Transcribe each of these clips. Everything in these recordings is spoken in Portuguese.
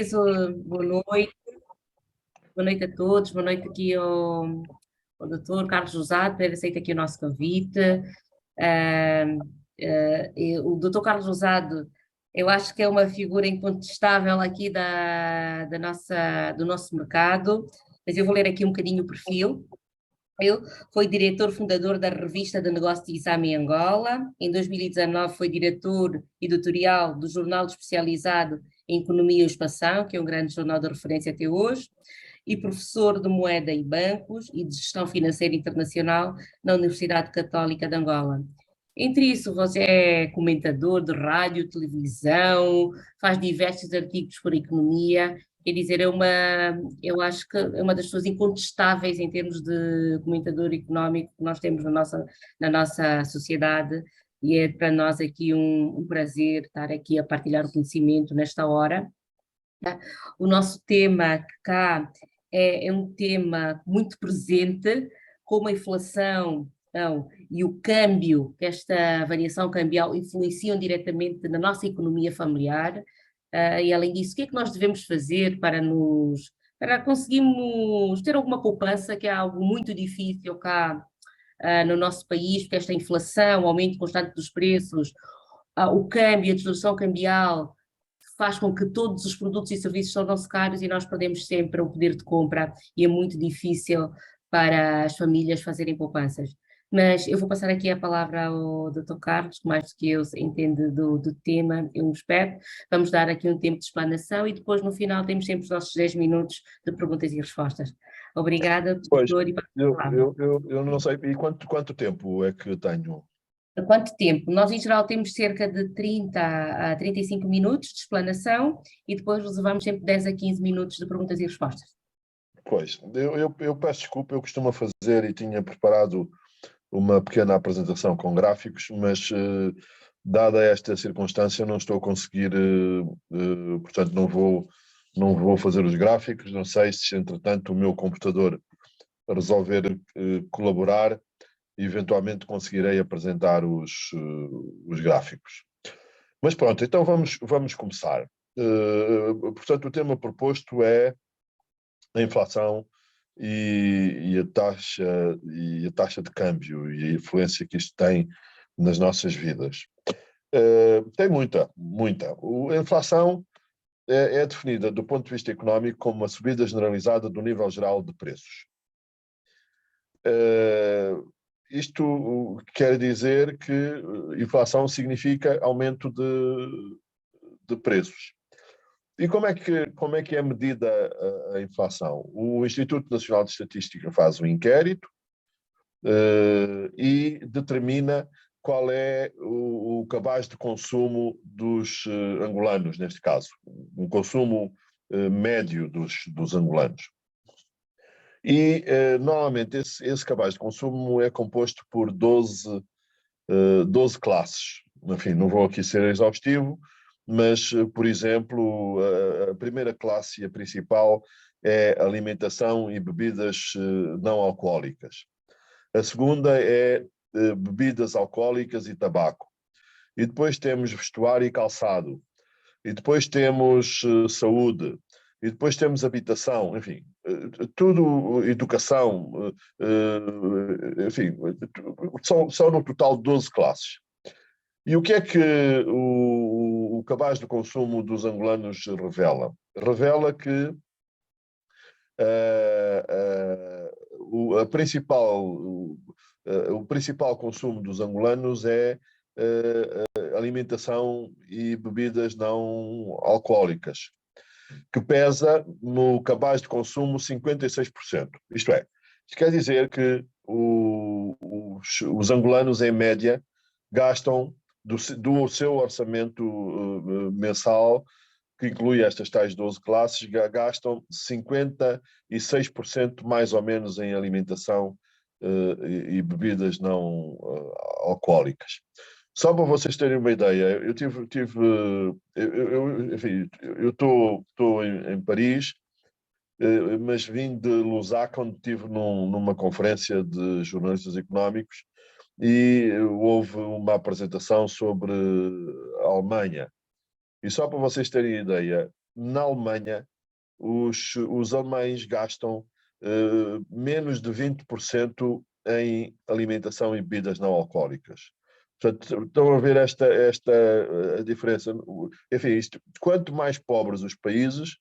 Boa noite, boa noite a todos, boa noite aqui ao Dr. Carlos Rosado, por ter aceito aqui o nosso convite. Ah, o Dr. Carlos Rosado, eu acho que é uma figura incontestável aqui do nosso mercado, mas eu vou ler aqui um bocadinho o perfil. Ele foi diretor fundador da Revista de Negócios de Exame em Angola. Em 2019 foi diretor editorial do jornal especializado em Economia e Expansão, que é um grande jornal de referência até hoje, e professor de Moeda e Bancos e de Gestão Financeira Internacional na Universidade Católica de Angola. Entre isso, você é comentador de rádio, televisão, faz diversos artigos por economia. Quer dizer, eu acho que é uma das pessoas incontestáveis em termos de comentador económico que nós temos na nossa sociedade, e é para nós aqui um prazer estar aqui a partilhar o conhecimento nesta hora. Tá? O nosso tema cá é um tema muito presente, como a inflação, então, e o câmbio, que esta variação cambial influenciam diretamente na nossa economia familiar. E além disso, o que é que nós devemos fazer para conseguirmos ter alguma poupança, que é algo muito difícil cá, no nosso país, porque esta inflação, o aumento constante dos preços, o câmbio, a distorção cambial, faz com que todos os produtos e serviços tornem-se caros e nós perdemos sempre o poder de compra e é muito difícil para as famílias fazerem poupanças. Mas eu vou passar aqui a palavra ao Dr. Carlos, que mais do que eu entende do tema, eu espero. Vamos dar aqui um tempo de explanação e depois no final temos sempre os nossos 10 minutos de perguntas e respostas. Obrigada, Pois, doutor, e para a eu, palavra. eu, eu, eu não sei. E quanto tempo é que tenho? Há quanto tempo? Nós, em geral, temos cerca de 30 a 35 minutos de explanação e depois reservamos sempre 10 a 15 minutos de perguntas e respostas. Pois, eu peço desculpa, eu costumo fazer e tinha preparado uma pequena apresentação com gráficos, mas dada esta circunstância não estou a conseguir, portanto não vou fazer os gráficos, não sei se entretanto o meu computador resolver colaborar, eventualmente conseguirei apresentar os gráficos. Mas pronto, então vamos começar. Portanto, o tema proposto é a inflação e a taxa de câmbio e a influência que isto tem nas nossas vidas. Tem muita. A inflação é definida do ponto de vista económico como uma subida generalizada do nível geral de preços. Isto quer dizer que inflação significa aumento de preços. E como é que é medida a inflação? O Instituto Nacional de Estatística faz um inquérito e determina qual é o cabaz de consumo dos angolanos, neste caso, um consumo médio dos angolanos. E normalmente esse cabaz de consumo é composto por 12 classes. Enfim, não vou aqui ser exaustivo, mas, por exemplo, a primeira classe e a principal é alimentação e bebidas não alcoólicas. A segunda é bebidas alcoólicas e tabaco. E depois temos vestuário e calçado. E depois temos saúde. E depois temos habitação, enfim, tudo, educação, enfim, são no total 12 classes. E o que é que o cabaz de consumo dos angolanos revela? Revela que o principal consumo dos angolanos é alimentação e bebidas não alcoólicas, que pesa no cabaz de consumo 56%. Isto quer dizer que os angolanos, em média, gastam do seu orçamento mensal, que inclui estas tais 12 classes, gastam 56% mais ou menos em alimentação e bebidas não alcoólicas. Só para vocês terem uma ideia, eu estou em Paris, mas vim de Lusaka, onde estive numa conferência de jornalistas económicos e houve uma apresentação sobre a Alemanha. E só para vocês terem ideia, na Alemanha, os alemães gastam menos de 20% em alimentação e bebidas não alcoólicas. Portanto, estão a ver esta a diferença. Enfim, quanto mais pobres os países,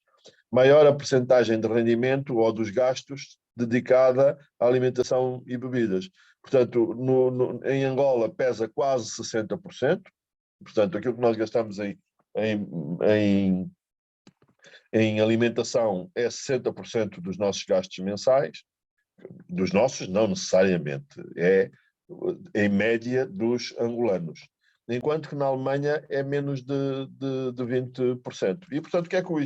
maior a percentagem de rendimento ou dos gastos dedicada à alimentação e bebidas. Portanto, em Angola pesa quase 60%. Portanto, aquilo que nós gastamos em, em, em alimentação é 60% dos nossos gastos mensais, dos nossos, não necessariamente, é em média dos angolanos. Enquanto que na Alemanha é menos de 20%. E, portanto, o que é que o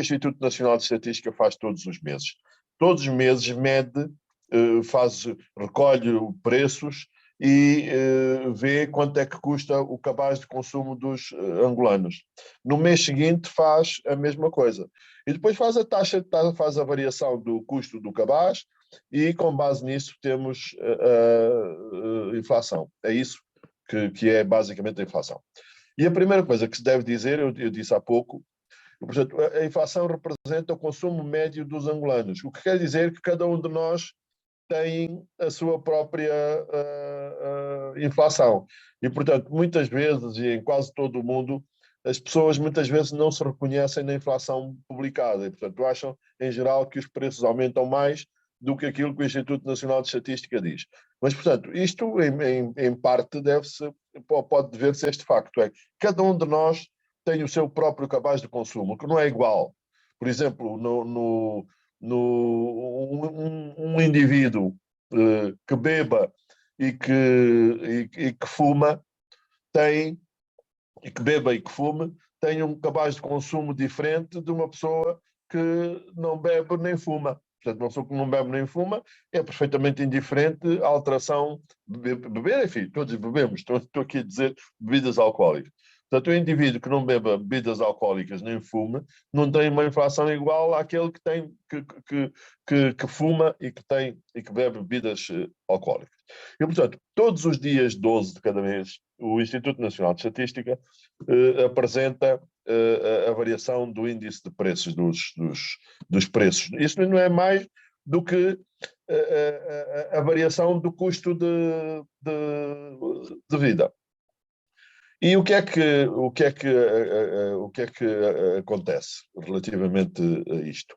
Instituto Nacional de Estatística faz todos os meses? Todos os meses mede, recolhe preços e vê quanto é que custa o cabaz de consumo dos angolanos. No mês seguinte faz a mesma coisa. E depois faz faz a variação do custo do cabaz e com base nisso temos a inflação. É isso que é basicamente a inflação. E a primeira coisa que se deve dizer, eu disse há pouco, portanto, a inflação representa o consumo médio dos angolanos, o que quer dizer que cada um de nós tem a sua própria inflação. E, portanto, muitas vezes, e em quase todo o mundo, as pessoas muitas vezes não se reconhecem na inflação publicada e, portanto, acham, em geral, que os preços aumentam mais do que aquilo que o Instituto Nacional de Estatística diz. Mas, portanto, isto, em parte, pode dever-se a este facto, é que cada um de nós tem o seu próprio cabaz de consumo, que não é igual. Por exemplo, um indivíduo que beba e que fuma tem e que beba e que fume tem um cabaz de consumo diferente de uma pessoa que não bebe nem fuma. Portanto, uma pessoa que não bebe nem fuma é perfeitamente indiferente à alteração de beber, enfim, todos bebemos, estou aqui a dizer bebidas alcoólicas. Portanto, o indivíduo que não beba bebidas alcoólicas nem fume não tem uma inflação igual àquele que tem que fuma e que bebe bebidas alcoólicas. E, portanto, todos os dias 12 de cada mês, o Instituto Nacional de Estatística apresenta a variação do índice de preços dos preços. Isso não é mais do que a variação do custo de vida. E o que é que acontece relativamente a isto?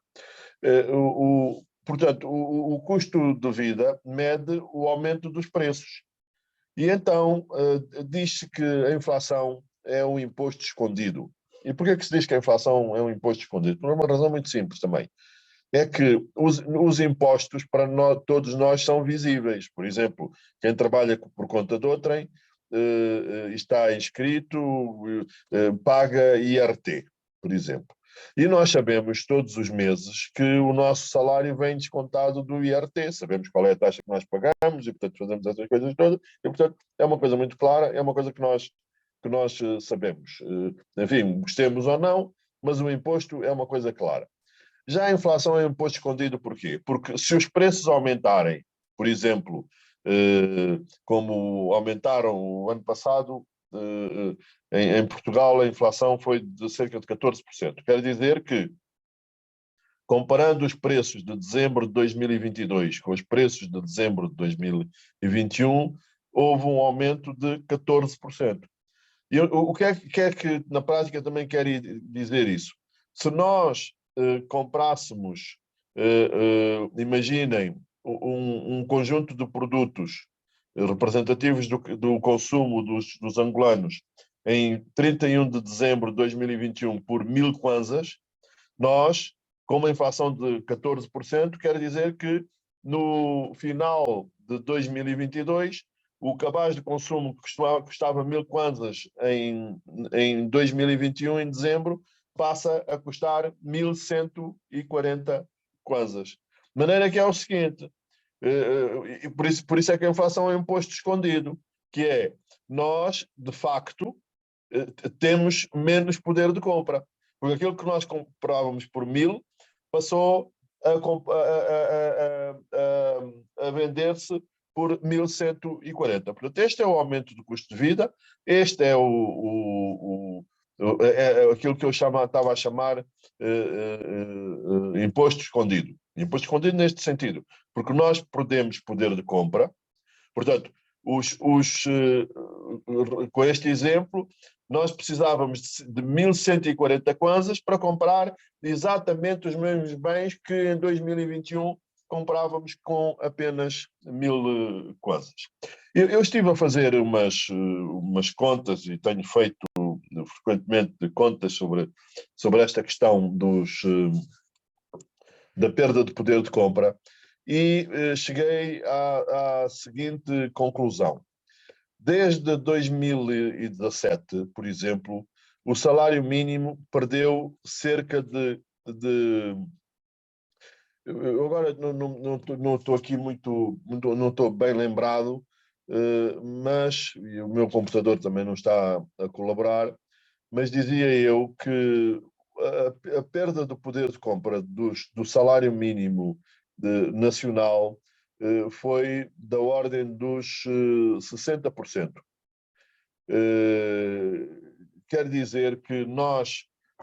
Portanto, o custo de vida mede o aumento dos preços. E então diz-se que a inflação é um imposto escondido. E por que se diz que a inflação é um imposto escondido? Por uma razão muito simples também. É que os impostos para todos nós são visíveis. Por exemplo, quem trabalha por conta de outrem está inscrito, paga IRT, por exemplo. E nós sabemos todos os meses que o nosso salário vem descontado do IRT, sabemos qual é a taxa que nós pagamos e, portanto, fazemos essas coisas todas. E, portanto, é uma coisa muito clara, é uma coisa que nós sabemos. Enfim, gostemos ou não, mas o imposto é uma coisa clara. Já a inflação é um imposto escondido por quê? Porque se os preços aumentarem, por exemplo, como aumentaram o ano passado, em Portugal a inflação foi de cerca de 14%. Quer dizer que, comparando os preços de dezembro de 2022 com os preços de dezembro de 2021, houve um aumento de 14%. E o que é que na prática também quer dizer isso? Se nós comprássemos, imaginem, um conjunto de produtos representativos do consumo dos angolanos em 31 de dezembro de 2021 por 1000 kwanzas, nós, com uma inflação de 14%, quer dizer que no final de 2022 o cabaz de consumo que custava 1000 kwanzas em 2021, em dezembro, passa a custar 1140 kwanzas. De maneira que é o seguinte, por isso é que a inflação é um imposto escondido, que é nós, de facto, temos menos poder de compra. Porque aquilo que nós comprávamos por 1000 passou a vender-se por 1140. Portanto, este é o aumento do custo de vida, este é É aquilo que eu estava a chamar imposto escondido. Imposto escondido neste sentido, porque nós perdemos poder de compra. Portanto, com este exemplo, nós precisávamos de 1.140 kwanzas para comprar exatamente os mesmos bens que em 2021 comprávamos com apenas 1.000 kwanzas. Eu estive a fazer umas contas e tenho feito frequentemente contas sobre esta questão da perda de poder de compra e cheguei à seguinte conclusão. Desde 2017, por exemplo, o salário mínimo perdeu cerca de eu agora não estou aqui não estou bem lembrado, mas e o meu computador também não está a colaborar, mas dizia eu que a perda do poder de compra do salário mínimo nacional foi da ordem dos 60%. Quer dizer que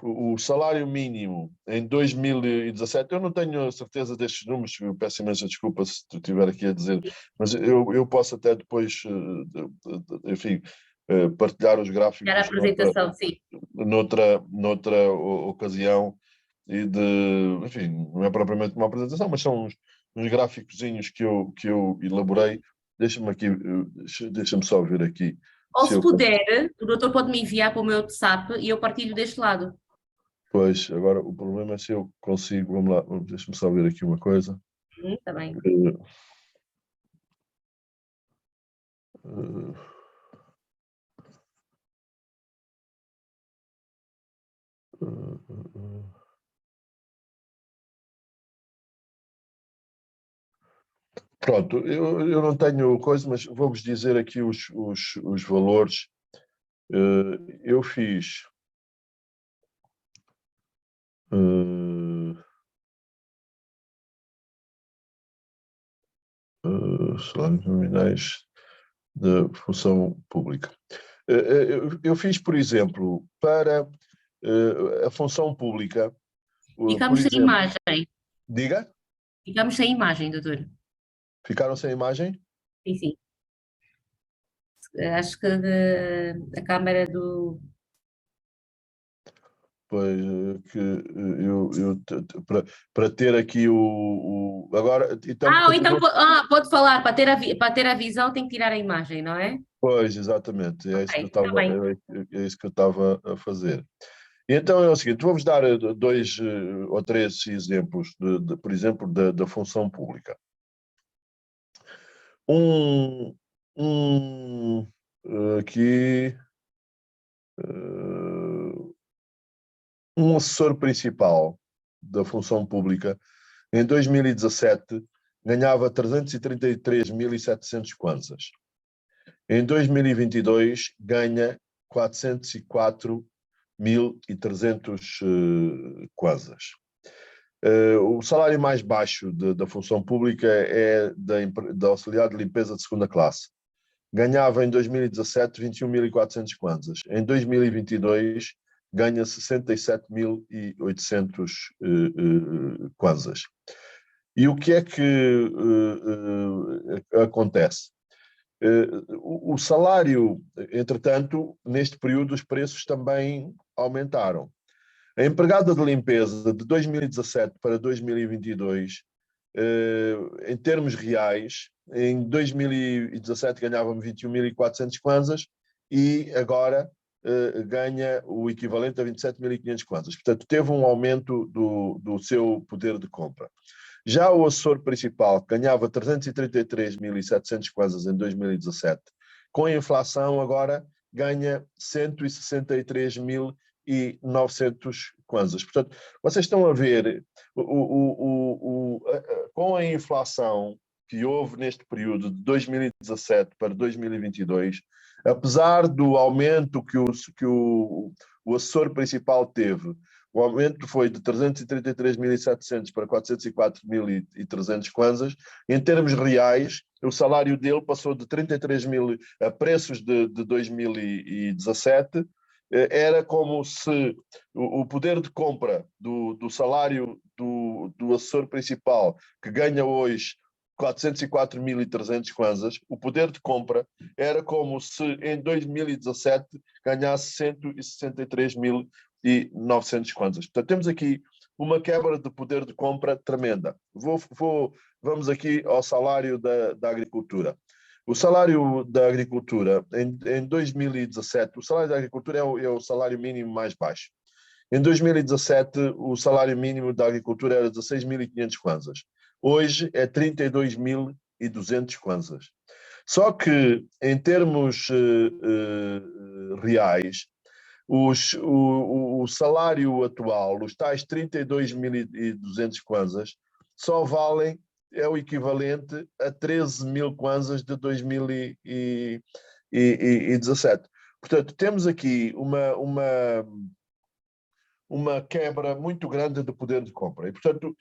o salário mínimo em 2017, eu não tenho a certeza destes números, eu peço imensa desculpa se tu estiver aqui a dizer, mas eu posso até depois, enfim, partilhar os gráficos Era a apresentação, sim. noutra ocasião enfim, não é propriamente uma apresentação, mas são uns gráficozinhos que eu elaborei. Deixa-me só ver aqui. Ou se puder, o doutor pode me enviar para o meu WhatsApp e eu partilho deste lado. Pois, agora o problema é se eu consigo, vamos lá, deixa-me só ver aqui uma coisa. Está bem. Uh, uh, uh, Pronto, eu não tenho coisa, mas vou-vos dizer aqui os valores. Eu fiz salários nominais da função pública. Eu fiz, por exemplo, para a função pública, por Ficamos sem exemplo, imagem. diga, Ficamos sem imagem, doutor. ficaram sem imagem? Sim, sim. Acho que a câmara do. Pois, para ter aqui agora, então, Ou então continuo. pode falar, para ter a visão tem que tirar a imagem, não é? Pois, exatamente, é isso que eu Ok, está estava, bem. é isso que eu estava a fazer. E então é o seguinte, vamos dar dois ou três exemplos, por exemplo, da função pública. Um, aqui, um assessor principal da função pública, em 2017, ganhava 333.700 kwanzas. Em 2022, ganha 404.300 kwanzas. O salário mais baixo da função pública é da auxiliar de limpeza de segunda classe. Ganhava em 2017 21.400 kwanzas. Em 2022 ganha 67.800 kwanzas. E o que é que acontece? O salário, entretanto, neste período os preços também aumentaram. A empregada de limpeza de 2017 para 2022, em termos reais, em 2017 ganhava 21.400 kwanzas e agora ganha o equivalente a 27.500 kwanzas. Portanto, teve um aumento do seu poder de compra. Já o assessor principal ganhava 333.700 kwanzas em 2017. Com a inflação agora ganha 163.900 kwanzas. Portanto, vocês estão a ver, com a inflação que houve neste período de 2017 para 2022, apesar do aumento que o assessor principal teve, o aumento foi de 333.700 para 404.300 kwanzas. Em termos reais, o salário dele passou de 33 mil a preços de 2017 era como se o poder de compra do salário do assessor principal, que ganha hoje 404.300 kwanzas, o poder de compra era como se em 2017 ganhasse 163.900 kwanzas. Portanto, temos aqui uma quebra de poder de compra tremenda. Vamos aqui ao salário da agricultura. O salário da agricultura, em 2017, o salário da agricultura é o salário mínimo mais baixo. Em 2017, o salário mínimo da agricultura era 16.500 kwanzas. Hoje é 32.200 kwanzas. Só que, em termos reais, o salário atual, os tais 32.200 kwanzas, só valem, é o equivalente a 13.000 kwanzas de 2017. Portanto, temos aqui uma quebra muito grande de poder de compra. E, portanto,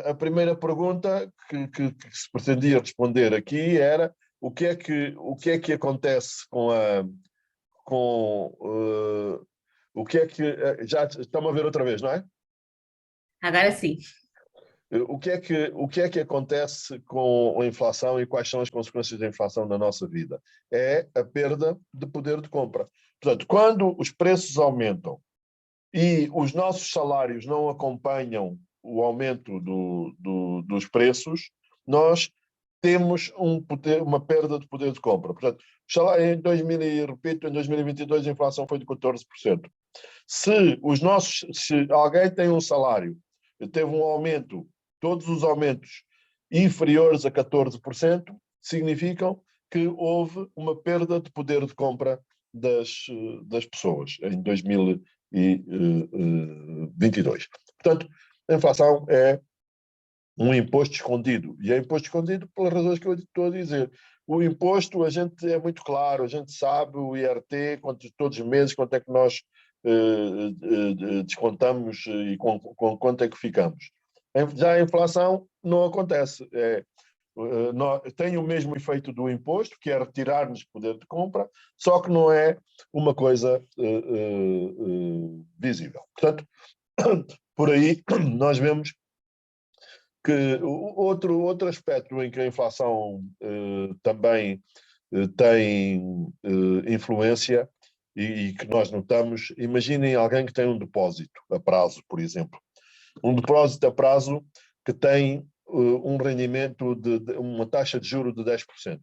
a primeira pergunta que se pretendia responder aqui era o que é que acontece o que é que... Já estamos a ver outra vez, não é? Agora sim. O que é que acontece com a inflação e quais são as consequências da inflação na nossa vida? É a perda de poder de compra. Portanto, quando os preços aumentam e os nossos salários não acompanham o aumento dos preços, nós temos uma perda de poder de compra. Portanto, em 2022 a inflação foi de 14%. Se alguém tem um salário, teve um aumento, todos os aumentos inferiores a 14%, significam que houve uma perda de poder de compra das pessoas em 2022. Portanto, a inflação é um imposto escondido. E é imposto escondido pelas razões que eu estou a dizer. O imposto, a gente é muito claro, a gente sabe o IRT, todos os meses, quanto é que nós descontamos e com quanto é que ficamos. Já a inflação não acontece. Tem o mesmo efeito do imposto, que é retirar-nos poder de compra, só que não é uma coisa visível. Portanto, por aí nós vemos que outro aspecto em que a inflação também tem influência e que nós notamos, imaginem alguém que tem um depósito a prazo, por exemplo. Um depósito a prazo que tem um rendimento de uma taxa de juros de 10%.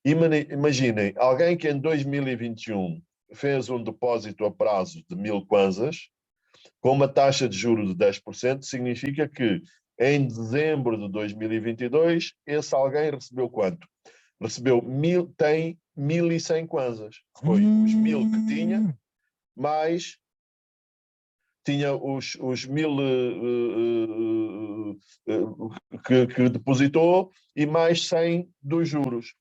Imaginem alguém que em 2021 fez um depósito a prazo de 1.000 kwanzas, com uma taxa de juros de 10%, significa que em dezembro de 2022, esse alguém recebeu quanto? Tem 1.100 kwanzas. Foi os 1.000 que tinha, mais tinha os 1.000 que depositou e mais 100 dos juros.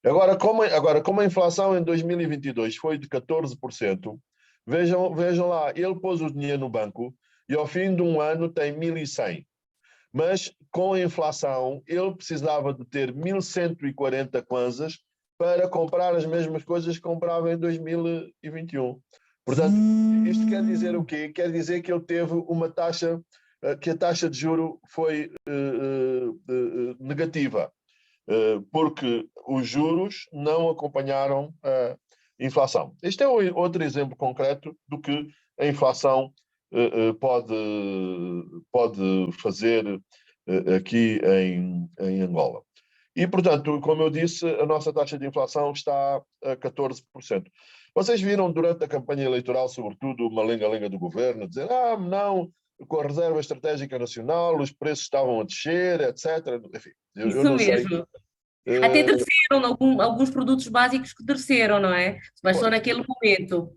Agora, como a inflação em 2022 foi de 14%, vejam lá, ele pôs o dinheiro no banco e ao fim de um ano tem 1.100. Mas com a inflação ele precisava de ter 1.140 kwanzas para comprar as mesmas coisas que comprava em 2021. Portanto, isto quer dizer o quê? Quer dizer que ele teve uma taxa, que a taxa de juro foi negativa, porque os juros não acompanharam a inflação. Este é outro exemplo concreto do que a inflação pode fazer aqui em Angola. E, portanto, como eu disse, a nossa taxa de inflação está a 14%. Vocês viram durante a campanha eleitoral, sobretudo, uma lenga-lenga do governo, dizer não, com a Reserva Estratégica Nacional os preços estavam a descer, etc. Enfim, eu Isso não sei. mesmo. Até desceram, alguns produtos básicos que desceram, não é? Mas só naquele momento.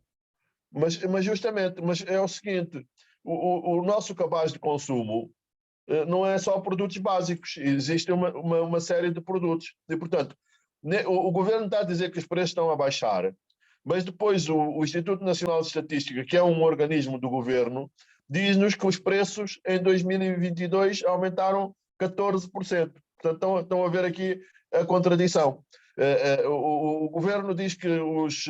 Mas justamente, mas é o seguinte, o nosso cabaz de consumo não é só produtos básicos, existe uma série de produtos. E, portanto, o governo está a dizer que os preços estão a baixar, mas depois o Instituto Nacional de Estatística, que é um organismo do governo, diz-nos que os preços em 2022 aumentaram 14%. Portanto, estão a ver aqui a contradição. O governo diz que os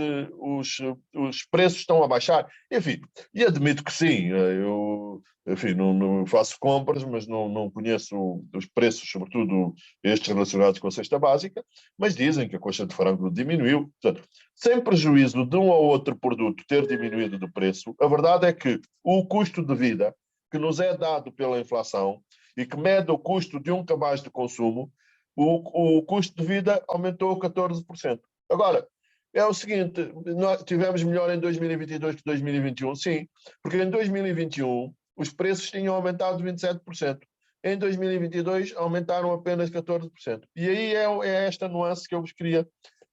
preços estão a baixar. Enfim, e admito que sim. Eu, enfim, não faço compras, mas não conheço os preços, sobretudo estes relacionados com a cesta básica, mas dizem que a coxa de frango diminuiu. Portanto, sem prejuízo de um ou outro produto ter diminuído de preço, a verdade é que o custo de vida que nos é dado pela inflação e que mede o custo de um cabaz de consumo, o custo de vida aumentou 14%. Agora, é o seguinte, nós tivemos melhor em 2022 que 2021, sim, porque em 2021 os preços tinham aumentado 27%. Em 2022 aumentaram apenas 14%. E aí é esta nuance que eu vos queria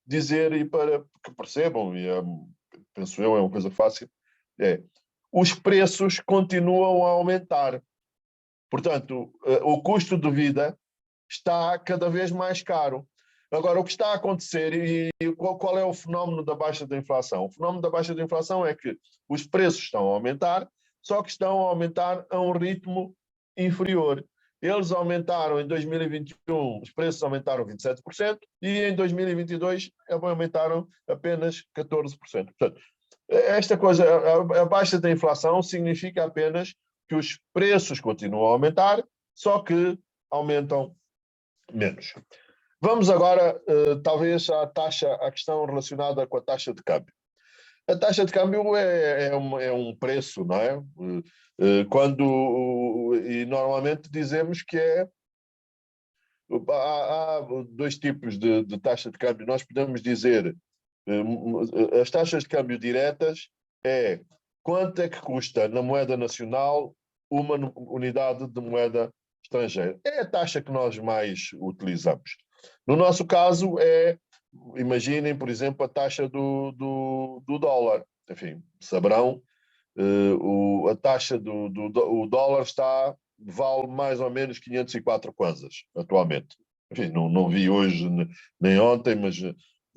dizer e para que percebam, e penso eu, é uma coisa fácil, os preços continuam a aumentar. Portanto, o custo de vida está cada vez mais caro. Agora, o que está a acontecer e qual é o fenómeno da baixa da inflação? O fenómeno da baixa da inflação é que os preços estão a aumentar, só que estão a aumentar a um ritmo inferior. Eles aumentaram em 2021, os preços aumentaram 27% e em 2022 aumentaram apenas 14%. Portanto, esta coisa, a baixa da inflação significa apenas que os preços continuam a aumentar, só que aumentam menos. Vamos agora, talvez, à questão relacionada com a taxa de câmbio. A taxa de câmbio é um preço, não é? E normalmente dizemos que há dois tipos de taxa de câmbio. Nós podemos dizer, as taxas de câmbio diretas é quanto é que custa na moeda nacional uma unidade de moeda estrangeira. É a taxa que nós mais utilizamos. No nosso caso, imaginem, por exemplo, a taxa do dólar. Enfim, saberão, a taxa o dólar vale mais ou menos 504 kwanzas atualmente. Enfim, não vi hoje nem ontem, mas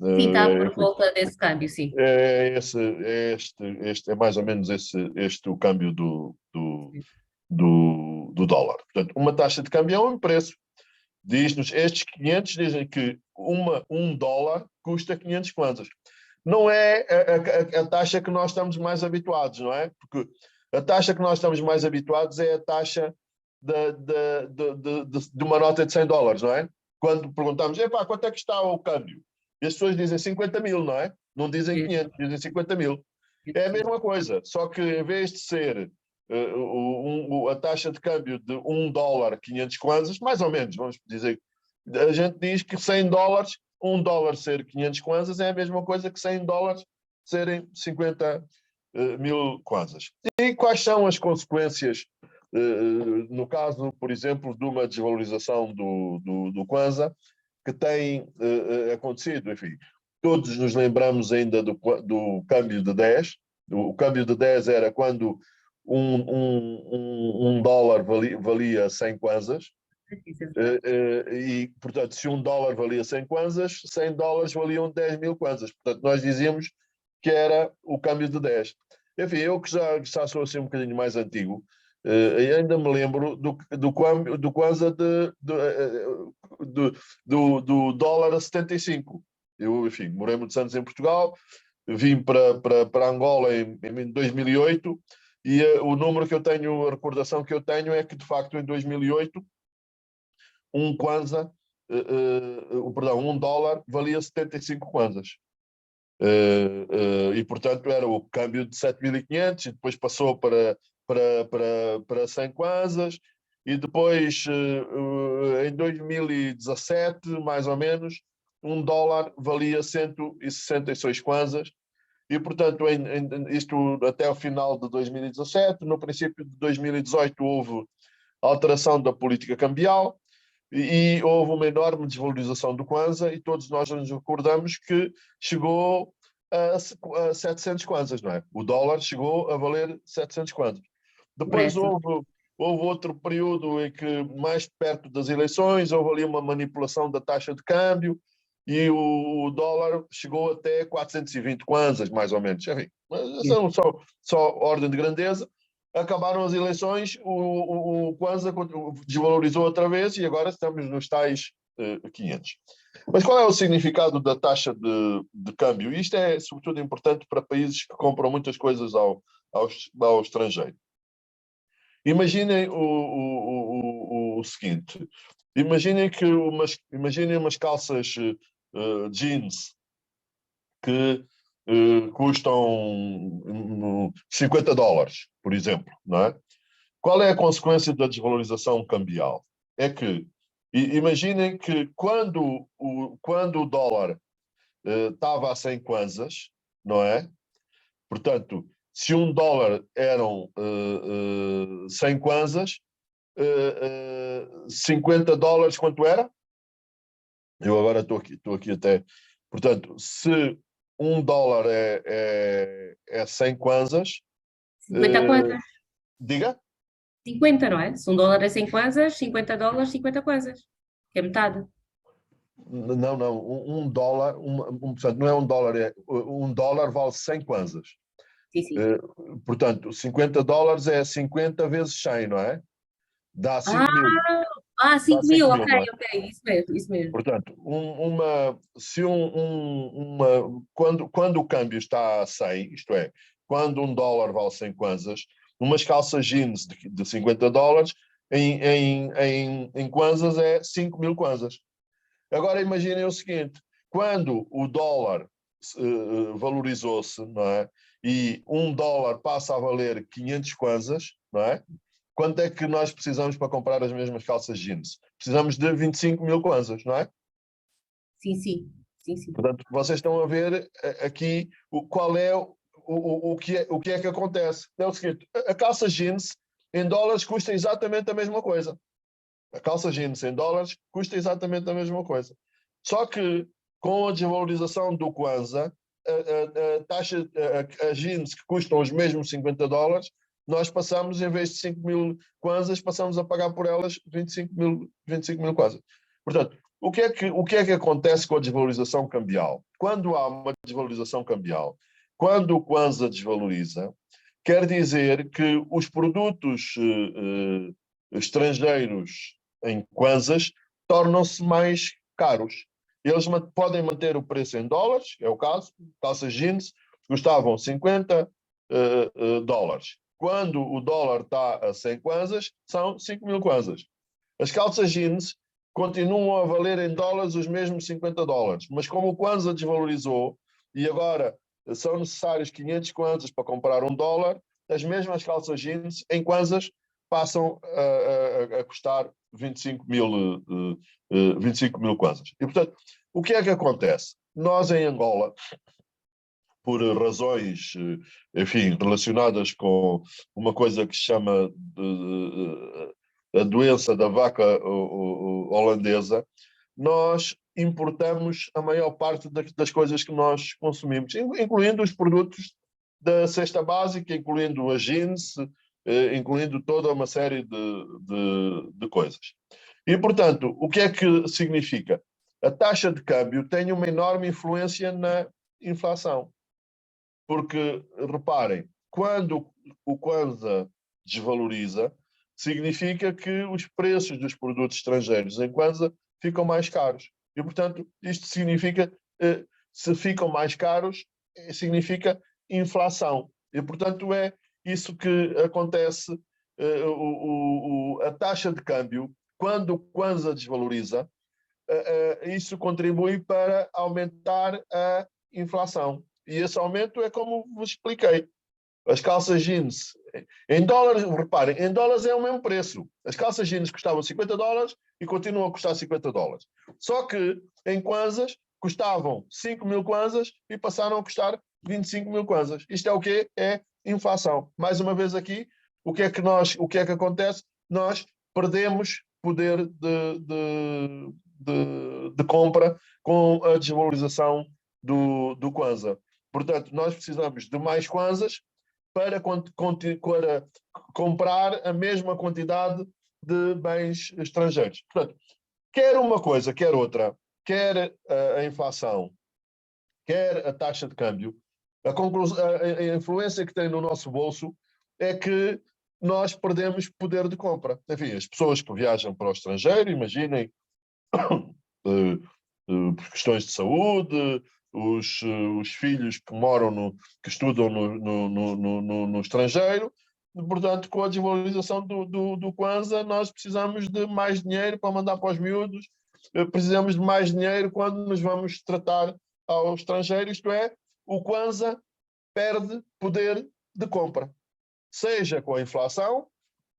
Sim, está por volta desse câmbio, sim. É mais ou menos este o câmbio do dólar. Portanto, uma taxa de câmbio é um preço. Diz-nos, estes 500 dizem que um dólar custa 500 kwanzas. Não é a taxa que nós estamos mais habituados, não é? Porque a taxa que nós estamos mais habituados é a taxa de uma nota de 100 dólares, não é? Quando perguntamos, quanto é que está o câmbio? E as pessoas dizem 50 mil, não é? Não dizem 500, dizem 50 mil. É a mesma coisa, só que em vez de ser a taxa de câmbio de 1 dólar 500 kwanzas, mais ou menos, vamos dizer, a gente diz que 100 dólares, 1 dólar ser 500 kwanzas é a mesma coisa que 100 dólares serem 50 mil kwanzas. E quais são as consequências, no caso, por exemplo, de uma desvalorização do kwanza que tem acontecido? Enfim, todos nos lembramos ainda do câmbio de 10. O câmbio de 10 era quando um dólar valia 100 kwanzas, e, portanto, se um dólar valia 100 kwanzas, 100 dólares valiam 10 mil kwanzas. Portanto, nós dizíamos que era o câmbio de 10. Enfim, eu que já sou assim um bocadinho mais antigo, ainda me lembro do kwanza do dólar a 75. Eu, enfim, morei muitos anos em Portugal, vim para Angola em 2008 e o número que eu tenho, a recordação que eu tenho é que, de facto, em 2008, um kwanza, um dólar valia 75 kwanzas. E, portanto, era o câmbio de 7.500 e depois passou para 100 kwanzas e depois, em 2017, mais ou menos, um dólar valia 166 kwanzas. E, portanto, isto até o final de 2017, no princípio de 2018 houve alteração da política cambial e houve uma enorme desvalorização do kwanza e todos nós nos recordamos que chegou a 700 kwanzas, não é? O dólar chegou a valer 700 kwanzas. Depois houve outro período em que, mais perto das eleições, houve ali uma manipulação da taxa de câmbio e o dólar chegou até 420 kwanzas, mais ou menos. Enfim, são só ordem de grandeza. Acabaram as eleições, o kwanza desvalorizou outra vez e agora estamos nos tais 500. Mas qual é o significado da taxa de câmbio? Isto é, sobretudo, importante para países que compram muitas coisas ao estrangeiro. Imaginem o seguinte: imaginem umas calças jeans que custam $50, por exemplo, não é? Qual é a consequência da desvalorização cambial? É que, imaginem que quando o dólar estava a 100 kwanzas, não é? Portanto, se um dólar eram 100 kwanzas, 50 dólares quanto era? Eu agora estou aqui até. Portanto, se um dólar é 100 kwanzas, 50 kwanzas. diga? 50, não é? Se um dólar é 100 kwanzas, 50 dólares, 50 kwanzas. Que é metade. Não, não. Um dólar, portanto, não é um dólar, um dólar vale 100 kwanzas. Sim, sim. Portanto, 50 dólares é 50 vezes 100, não é? Dá Ah, 5 mil. Dá 5 5 mil, mil, ok, não é? ok, isso mesmo, isso mesmo. Portanto, quando o câmbio está a 100, isto é, quando um dólar vale 100 kwanzas, umas calças jeans de 50 dólares, em kwanzas é 5 mil kwanzas. Agora imaginem o seguinte: quando o dólar valorizou-se, não é? E um dólar passa a valer 500 kwanzas, não é? Quanto é que nós precisamos para comprar as mesmas calças jeans? Precisamos de 25 mil kwanzas, não é? Sim, sim, sim, sim. Portanto, vocês estão a ver aqui qual é o que é que acontece. É o seguinte: a calça jeans em dólares custa exatamente a mesma coisa. A calça jeans em dólares custa exatamente a mesma coisa. Só que com a desvalorização do Kwanza, a taxa, as jeans que custam os mesmos 50 dólares, nós passamos, em vez de 5 mil Kwanzas, passamos a pagar por elas 25 mil Kwanzas. Portanto, o que é que acontece com a desvalorização cambial? Quando há uma desvalorização cambial, quando o Kwanza desvaloriza, quer dizer que os produtos estrangeiros em kwanzas tornam-se mais caros. Eles podem manter o preço em dólares, é o caso, calças jeans custavam 50 dólares. Quando o dólar está a 100 kwanzas, são 5 mil kwanzas. As calças jeans continuam a valer em dólares os mesmos 50 dólares, mas como o kwanza desvalorizou e agora são necessários 500 kwanzas para comprar um dólar, as mesmas calças jeans em kwanzas passam a custar 25 mil kwanzas. E, portanto, o que é que acontece? Nós, em Angola, por razões, enfim, relacionadas com uma coisa que se chama a doença da vaca holandesa, nós importamos a maior parte das coisas que nós consumimos, incluindo os produtos da cesta básica, incluindo as jeans, incluindo toda uma série de coisas. E, portanto, o que é que significa? A taxa de câmbio tem uma enorme influência na inflação. Porque, reparem, quando o Kwanza desvaloriza, significa que os preços dos produtos estrangeiros em Kwanza ficam mais caros. E, portanto, isto significa, se ficam mais caros, significa inflação. E, portanto, é isso que acontece. A taxa de câmbio, quando o Kwanza desvaloriza, isso contribui para aumentar a inflação. E esse aumento é como vos expliquei. As calças jeans, em dólares, reparem, em dólares é o mesmo preço. As calças jeans custavam 50 dólares e continuam a custar 50 dólares. Só que em kwanzas custavam 5 mil kwanzas e passaram a custar 25 mil kwanzas. Isto é o quê? É inflação. Mais uma vez aqui, o que é que acontece? Nós perdemos poder de compra com a desvalorização do kwanza. Portanto, nós precisamos de mais kwanzas para comprar a mesma quantidade de bens estrangeiros. Portanto, quer uma coisa, quer outra, quer a inflação, quer a taxa de câmbio, a influência que tem no nosso bolso é que nós perdemos poder de compra. Enfim, as pessoas que viajam para o estrangeiro, imaginem por questões de saúde, os filhos que moram, que estudam no estrangeiro. Portanto, com a desvalorização do Kwanza, nós precisamos de mais dinheiro para mandar para os miúdos, precisamos de mais dinheiro quando nos vamos tratar ao estrangeiro, isto é, o Kwanza perde poder de compra, seja com a inflação,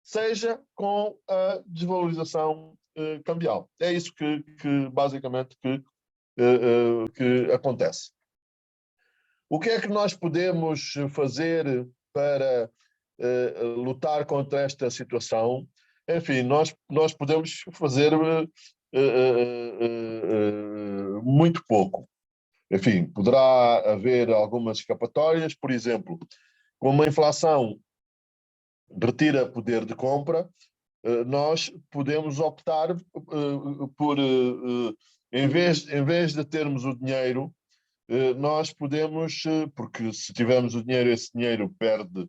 seja com a desvalorização cambial. É isso que basicamente que acontece. O que é que nós podemos fazer para lutar contra esta situação? Enfim, nós podemos fazer muito pouco. Enfim, poderá haver algumas escapatórias, por exemplo, com uma inflação retira poder de compra, nós podemos optar por, em vez de termos o dinheiro, nós podemos, porque se tivermos o dinheiro, esse dinheiro perde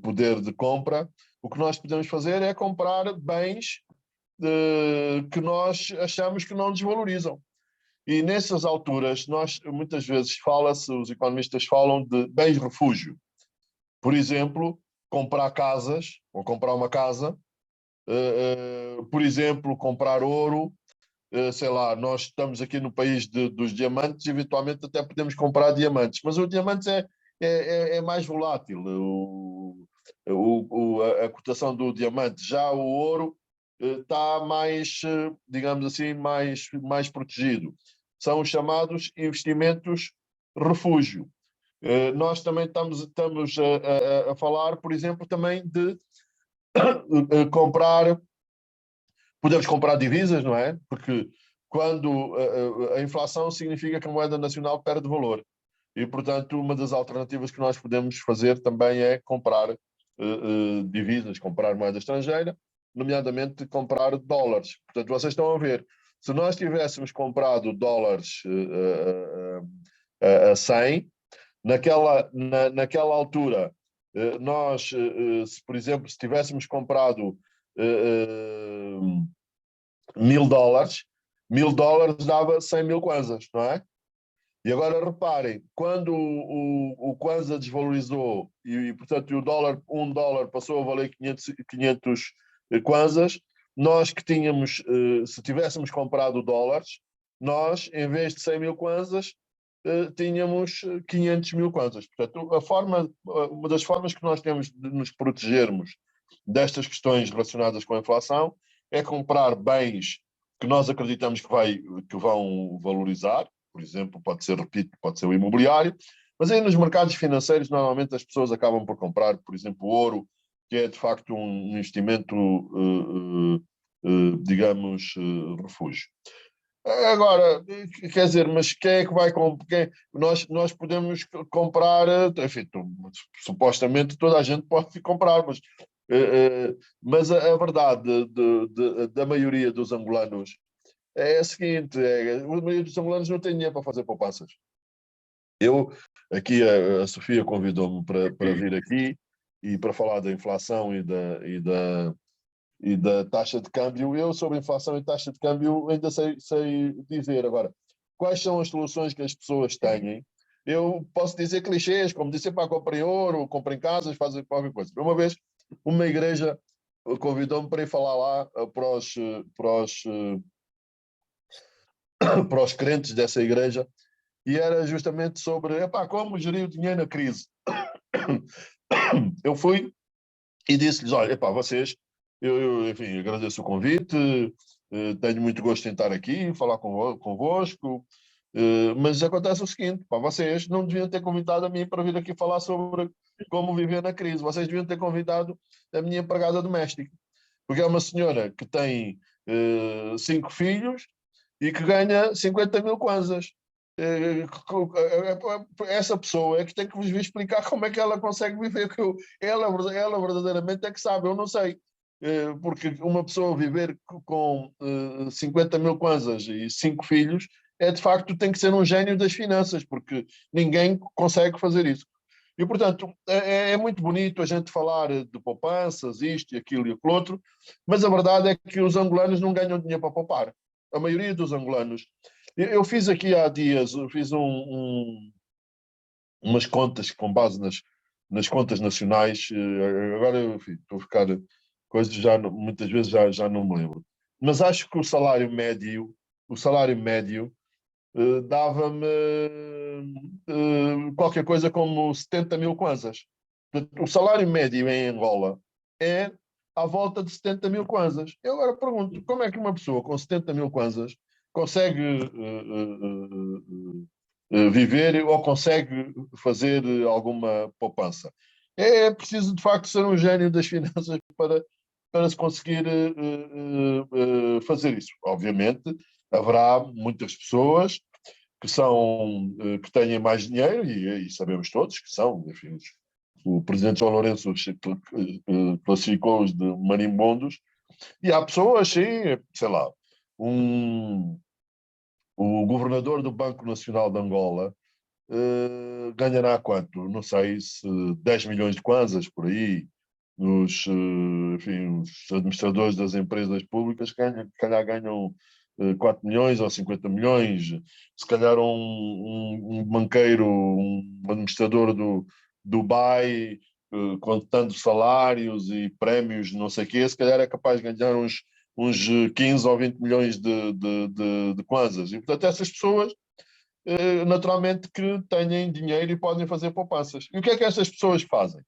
poder de compra, o que nós podemos fazer é comprar bens que nós achamos que não desvalorizam. E nessas alturas, muitas vezes os economistas falam de bens refúgio. Por exemplo, comprar casas, ou comprar uma casa, por exemplo, comprar ouro, sei lá, nós estamos aqui no país dos diamantes, eventualmente até podemos comprar diamantes, mas o diamante é mais volátil, a cotação do diamante. Já o ouro está mais, digamos assim, mais protegido. São os chamados investimentos refúgio. Nós também estamos a falar, por exemplo, também de podemos comprar divisas, não é? Porque quando a inflação significa que a moeda nacional perde valor. E, portanto, uma das alternativas que nós podemos fazer também é comprar divisas, comprar moeda estrangeira, nomeadamente comprar dólares. Portanto, vocês estão a ver, se nós tivéssemos comprado dólares a 100, naquela altura, nós, por exemplo, se tivéssemos comprado $1.000, $1.000 dava 100 mil kwanzas, não é? E agora reparem, quando o Kwanza desvalorizou portanto, um dólar passou a valer 500 kwanzas, nós que tínhamos, se tivéssemos comprado dólares, nós, em vez de 100 mil kwanzas, tínhamos 500 mil kwanzas. Portanto, uma das formas que nós temos de nos protegermos destas questões relacionadas com a inflação é comprar bens que nós acreditamos que vão valorizar. Por exemplo, pode ser, repito, pode ser o imobiliário, mas aí nos mercados financeiros normalmente as pessoas acabam por comprar, por exemplo, o ouro, que é de facto um investimento, digamos, refúgio. Agora, quer dizer, mas quem é que vai comprar? Nós podemos comprar, enfim, supostamente toda a gente pode comprar, mas a verdade da maioria dos angolanos é a seguinte: a maioria dos angolanos não tem dinheiro para fazer poupanças. Aqui a Sofia convidou-me para vir aqui e para falar da inflação e da taxa de câmbio. Eu, sobre inflação e taxa de câmbio, ainda sei dizer. Agora, quais são as soluções que as pessoas têm? Eu posso dizer clichês, como dizer, para comprem ouro, comprem casas, fazem qualquer coisa. Uma vez, uma igreja convidou-me para ir falar lá para os crentes dessa igreja, e era justamente sobre como gerir o dinheiro na crise. Eu fui e disse-lhes: olha, vocês, enfim, agradeço o convite, tenho muito gosto em estar aqui, falar convosco, mas acontece o seguinte: vocês não deviam ter convidado a mim para vir aqui falar sobre como viver na crise, vocês deviam ter convidado a minha empregada doméstica, porque é uma senhora que tem 5 filhos e que ganha 50 mil kwanzas. Essa pessoa é que tem que vos explicar como é que ela consegue viver. Ela verdadeiramente é que sabe, eu não sei. Porque uma pessoa viver com 50 mil kwanzas e 5 filhos de facto tem que ser um gênio das finanças, porque ninguém consegue fazer isso. E, portanto, é muito bonito a gente falar de poupanças, isto e aquilo e aquilo outro, mas a verdade é que os angolanos não ganham dinheiro para poupar. a maioria dos angolanos. Eu fiz aqui há dias, eu fiz umas contas com base nas contas nacionais. Agora, enfim, estou a ficar coisas muitas vezes já não me lembro. Mas acho que o salário médio dava-me qualquer coisa como 70 mil kwanzas. O salário médio em Angola é à volta de 70 mil kwanzas. Eu agora pergunto, como é que uma pessoa com 70 mil kwanzas consegue viver ou consegue fazer alguma poupança? É preciso, de facto, ser um gênio das finanças para se conseguir fazer isso. Obviamente, haverá muitas pessoas que têm mais dinheiro, e sabemos todos que são, enfim, o presidente João Lourenço classificou-os de marimbondos, e há pessoas, sim, sei lá, o governador do Banco Nacional de Angola ganhará quanto? Não sei, se 10 milhões de kwanzas por aí. Enfim, os administradores das empresas públicas calhar ganham 4 milhões ou 50 milhões. Se calhar um banqueiro, um administrador do Dubai, contando salários e prémios, não sei o quê, se calhar é capaz de ganhar uns 15 ou 20 milhões de kwanzas. E, portanto, essas pessoas naturalmente que têm dinheiro e podem fazer poupanças. E o que é que essas pessoas fazem?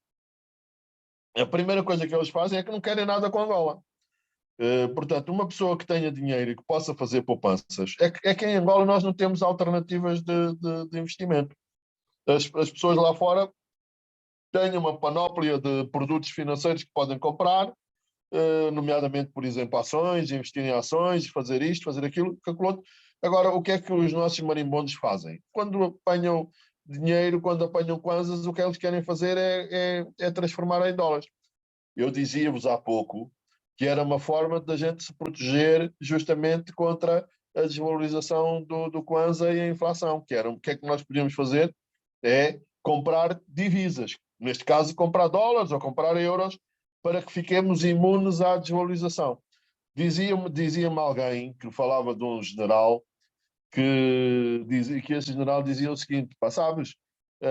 A primeira coisa que eles fazem é que não querem nada com Angola. Portanto, uma pessoa que tenha dinheiro e que possa fazer poupanças, é que em Angola nós não temos alternativas de investimento. As pessoas lá fora têm uma panóplia de produtos financeiros que podem comprar, nomeadamente, por exemplo, ações, investir em ações, fazer isto, fazer aquilo, aquilo outro. Agora, o que é que os nossos marimbondos fazem? Quando apanham dinheiro, quando apanham kwanzas, o que eles querem fazer é transformar em dólares. Eu dizia-vos há pouco que era uma forma da gente se proteger justamente contra a desvalorização do kwanza e a inflação, o que é que nós podíamos fazer? É comprar divisas, neste caso comprar dólares ou comprar euros, para que fiquemos imunes à desvalorização. Dizia-me alguém que falava de um general que esse general dizia o seguinte: pá, sabes,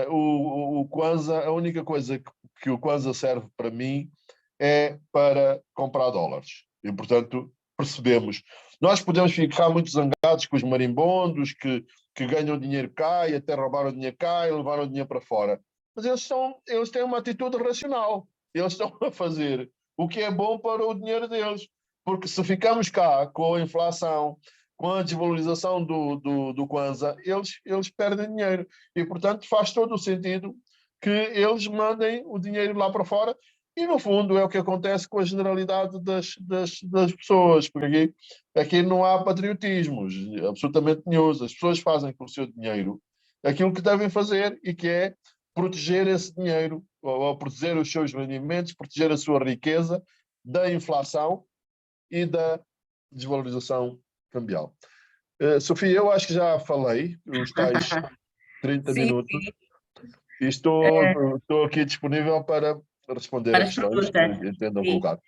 o Kwanza, a única coisa que o Kwanza serve para mim é para comprar dólares. E, portanto, percebemos. Nós podemos ficar muito zangados com os marimbondos que ganham dinheiro cá e até roubaram dinheiro cá e levaram dinheiro para fora. Mas eles têm uma atitude racional. Eles estão a fazer o que é bom para o dinheiro deles. Porque se ficamos cá com a inflação, com a desvalorização do Kwanza, eles perdem dinheiro. E, portanto, faz todo o sentido que eles mandem o dinheiro lá para fora. E, no fundo, é o que acontece com a generalidade das pessoas, porque aqui não há patriotismos, absolutamente nenhum. As pessoas fazem com o seu dinheiro aquilo que devem fazer e que é proteger esse dinheiro, ou proteger os seus rendimentos, proteger a sua riqueza da inflação e da desvalorização cambial. Sofia, eu acho que já falei os tais 30 Sim, minutos sim. e estou aqui disponível para responder a Para as questões que perguntas. entendam Sim. colocar.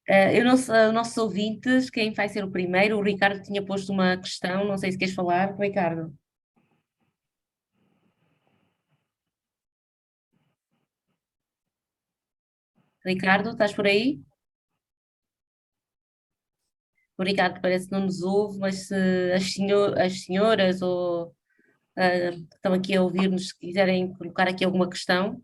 Eu não sei, os nossos ouvintes, quem vai ser o primeiro? O Ricardo tinha posto uma questão, não sei se queres falar, Ricardo. Ricardo, estás por aí? O Ricardo parece que não nos ouve, mas se as senhoras ou que estão aqui a ouvir-nos, se quiserem colocar aqui alguma questão.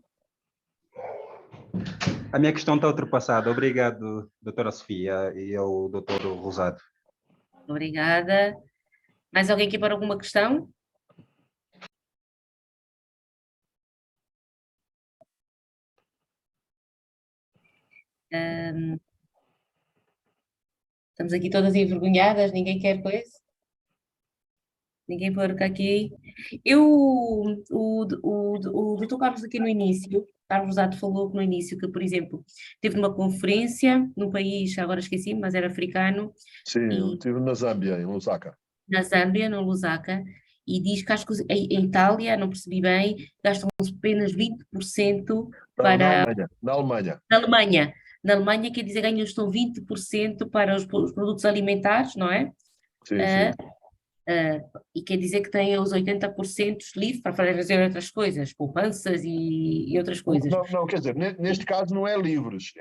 A minha questão está ultrapassada. Obrigado, doutora Sofia e ao doutor Rosado. Obrigada. Mais alguém aqui para alguma questão? Ahm, estamos aqui todas envergonhadas, ninguém quer coisa? Ninguém pôr cá aqui. O doutor Carlos aqui no início, Carlos Rosado falou no início que, por exemplo, teve numa conferência num país, agora esqueci, mas era africano, Sim, eu e estive na Zâmbia, em Lusaka. na Zâmbia, no Lusaka, e diz que acho que em Itália, não percebi bem, gastam apenas 20% Não, na para Alemanha. Na Alemanha. na Alemanha. Na Alemanha, quer dizer, ganham estão 20% para os produtos alimentares, não é? Sim, sim. E quer dizer que tem os 80% livre para fazer outras coisas, poupanças e outras coisas. Não, não, quer dizer, neste caso não é livres,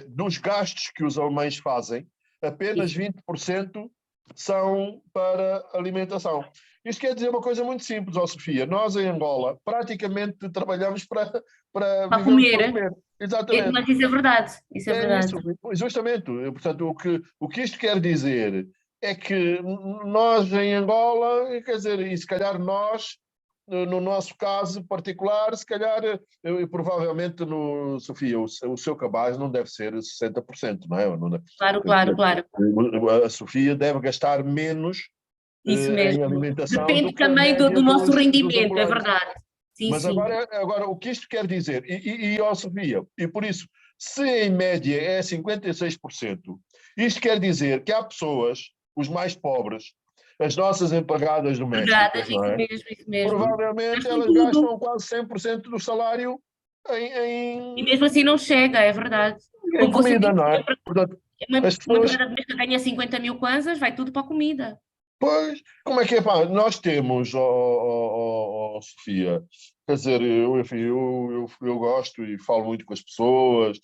dos gastos que os alemães fazem, apenas Isso. 20% são para alimentação. Isto quer dizer uma coisa muito simples, ó Sofia. Nós em Angola praticamente trabalhamos para Para vivemos para comer. comer. Exatamente. Mas isso é verdade. Isso é É verdade. isso, justamente. Portanto, o que isto quer dizer é que nós em Angola, quer dizer, e se calhar nós, no nosso caso particular, se calhar, provavelmente, Sofia, o seu cabaz não deve ser 60%, não é? Claro, claro, claro. A Sofia deve gastar menos Isso em mesmo. alimentação do Depende que a também média do nosso dos rendimento, é angolanos. verdade. Sim, Mas sim. agora, o que isto quer dizer, ó Sofia, e por isso, se em média é 56%, isto quer dizer que há pessoas, os mais pobres, as nossas empregadas domésticas, Verdade, não é? isso mesmo. Provavelmente Gastam elas tudo. gastam quase 100% do salário E em, mesmo assim não chega, é verdade. em Como você comida, disse, não é? Portanto, as uma pessoas. empregada doméstica ganha 50 mil kwanzas, vai tudo para a comida. Pois, como é que é? Pá, nós temos, Sofia, quer dizer, enfim, eu gosto e falo muito com as pessoas,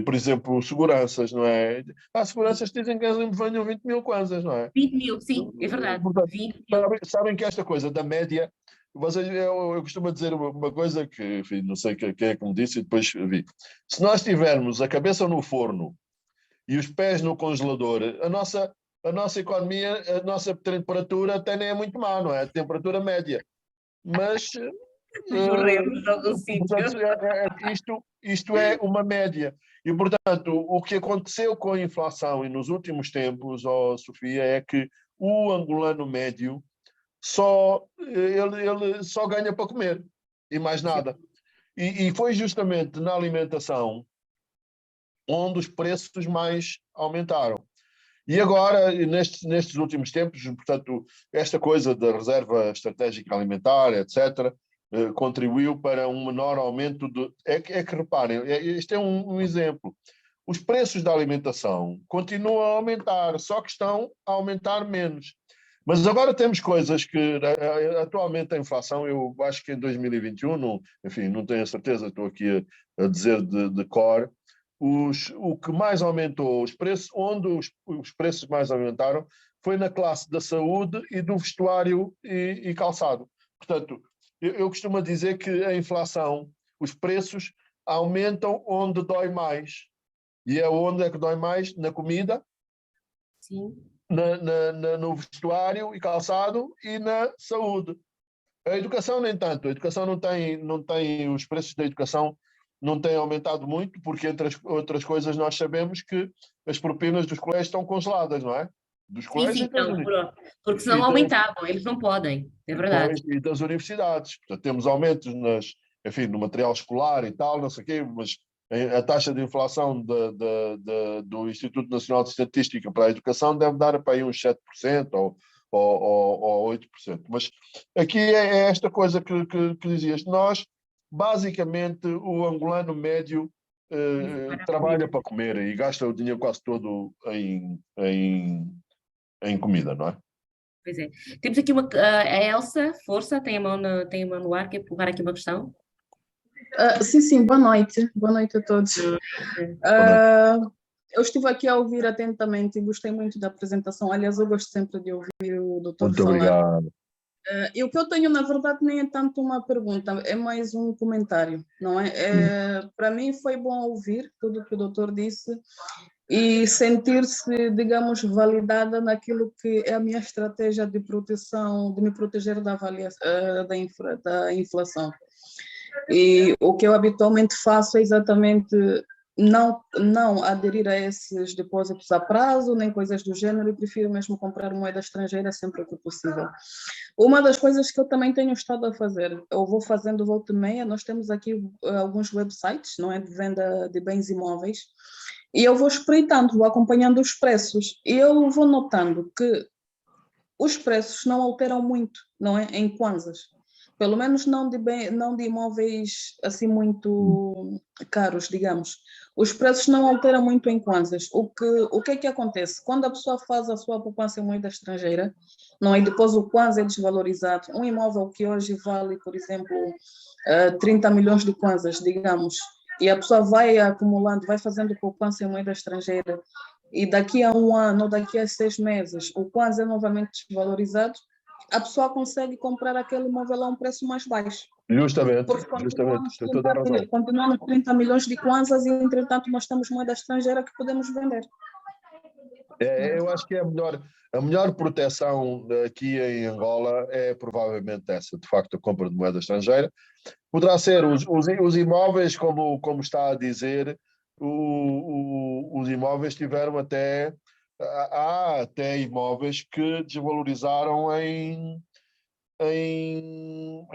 por exemplo, seguranças, não é? Há seguranças que dizem que venham 20 mil kwanzas, não é? 20 mil, sim, é verdade. Portanto, 20 mil. sabem que esta coisa da média, eu costumo dizer uma coisa que, enfim, não sei quem é que me disse e depois vi. Se nós tivermos a cabeça no forno e os pés no congelador, a nossa economia, a nossa temperatura até nem é muito má, não é? A temperatura média. Mas, Jorremos em algum sítio. portanto, isto é uma média. E, portanto, o que aconteceu com a inflação e nos últimos tempos, Sofia, é que o angolano médio ele só ganha para comer e mais nada. E foi justamente na alimentação onde os preços mais aumentaram. E agora, nestes últimos tempos, portanto, esta coisa da reserva estratégica alimentar, etc., contribuiu para um menor aumento de. É que reparem, este é um exemplo. Os preços da alimentação continuam a aumentar, só que estão a aumentar menos. Mas agora temos coisas que, atualmente, a inflação, eu acho que em 2021, não, enfim, não tenho a certeza, estou aqui a dizer de cor, o que mais aumentou os preços, onde os preços mais aumentaram, foi na classe da saúde e do vestuário e calçado. Portanto, eu costumo dizer que a inflação, os preços aumentam onde dói mais. E é onde é que dói mais? Na comida, Sim. no vestuário e calçado e na saúde. A educação nem tanto. A educação não tem os preços da educação não têm aumentado muito, porque entre as outras coisas nós sabemos que as propinas dos colégios estão congeladas, não é? Dos Sim, colégios sim, e das, não, uni- porque senão e das, aumentavam, eles não podem, é verdade. pois, e das universidades. Portanto, temos aumentos enfim, no material escolar e tal, não sei o quê, mas a taxa de inflação do Instituto Nacional de Estatística para a Educação deve dar para aí uns 7% ou 8%. Mas aqui é esta coisa que dizias. Nós, basicamente, o angolano médio Para a trabalha comida. para comer e gasta o dinheiro quase todo em comida, não é? Pois é. Temos aqui a Elsa, força, tem a mão no ar, quer colocar aqui uma questão? Sim, boa noite. Boa noite a todos. Eu estive aqui a ouvir atentamente e gostei muito da apresentação. Aliás, eu gosto sempre de ouvir o doutor Muito falar. obrigado. E o que eu tenho, na verdade, nem é tanto uma pergunta, é mais um comentário, não é? Para mim foi bom ouvir tudo o que o doutor disse e sentir-se, digamos, validada naquilo que é a minha estratégia de proteção, de me proteger da inflação. E o que eu habitualmente faço é exatamente não aderir a esses depósitos a prazo, nem coisas do gênero, e prefiro mesmo comprar moeda estrangeira sempre que possível. Uma das coisas que eu também tenho estado a fazer, eu vou fazendo volta e meia, nós temos aqui alguns websites, não é, de venda de bens imóveis, e eu vou espreitando, vou acompanhando os preços, e eu vou notando que os preços não alteram muito, não é, em kwanzas. pelo menos não de imóveis assim muito caros, digamos. Os preços não alteram muito em kwanzas. O que é que acontece? Quando a pessoa faz a sua poupança em moeda estrangeira, não é? Depois o kwanza é desvalorizado. Um imóvel que hoje vale, por exemplo, 30 milhões de kwanzas, digamos, e a pessoa vai acumulando, vai fazendo poupança em moeda estrangeira, e daqui a um ano, ou daqui a 6 meses, o kwanza é novamente desvalorizado, a pessoa consegue comprar aquele imóvel a um preço mais baixo. Justamente, Porque justamente, tem toda a razão. continuamos 30 milhões de kwanzas e, entretanto, nós temos moeda estrangeira que podemos vender. Eu acho que é a melhor proteção aqui em Angola é provavelmente essa, de facto, a compra de moeda estrangeira. Poderá ser os imóveis, como está a dizer, os imóveis tiveram até. Há até imóveis que desvalorizaram